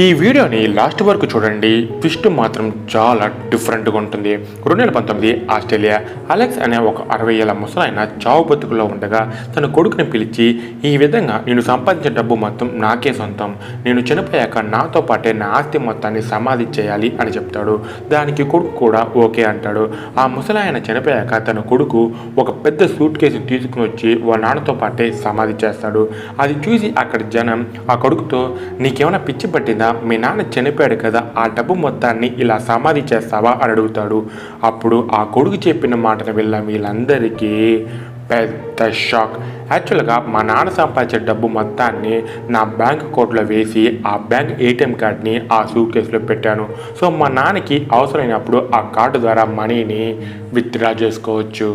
ఈ వీడియోని లాస్ట్ వరకు చూడండి. ట్విస్ట్ మాత్రం చాలా డిఫరెంట్గా ఉంటుంది. 2019 ఆస్ట్రేలియా. అలెక్స్ అనే ఒక 60 ఏళ్ల ముసలాయన చావు బతుకులో ఉండగా తన కొడుకుని పిలిచి, ఈ విధంగా నేను సంపాదించిన డబ్బు మొత్తం నాకే సొంతం, నేను చనిపోయాక నాతో పాటే నా ఆస్తి మొత్తాన్ని సమాధి చేయాలి అని చెప్తాడు. దానికి కొడుకు కూడా ఓకే అంటాడు. ఆ ముసలాయన చనిపోయాక తన కొడుకు ఒక పెద్ద సూట్ కేసు తీసుకుని వచ్చి వాళ్ళ నాన్నతో పాటే సమాధి చేస్తాడు. అది చూసి అక్కడ జనం ఆ కొడుకుతో, నీకేమైనా పిచ్చి పట్టిందా, మీ నాన్న చనిపోయాడు కదా, ఆ డబ్బు మొత్తాన్ని ఇలా సమాధి చేస్తావా అని అడుగుతాడు. అప్పుడు ఆ కొడుకు చెప్పిన మాటను విన్న వీళ్ళందరికీ పెద్ద షాక్. యాక్చువల్గా మా నాన్న సంపాదించే డబ్బు మొత్తాన్ని నా బ్యాంక్ అకౌంట్లో వేసి ఆ బ్యాంక్ ఏటీఎం కార్డ్ని ఆ సూట్ కేసులో పెట్టాను. సో మా నాన్నకి అవసరమైనప్పుడు ఆ కార్డు ద్వారా మనీని విత్డ్రా చేసుకోవచ్చు.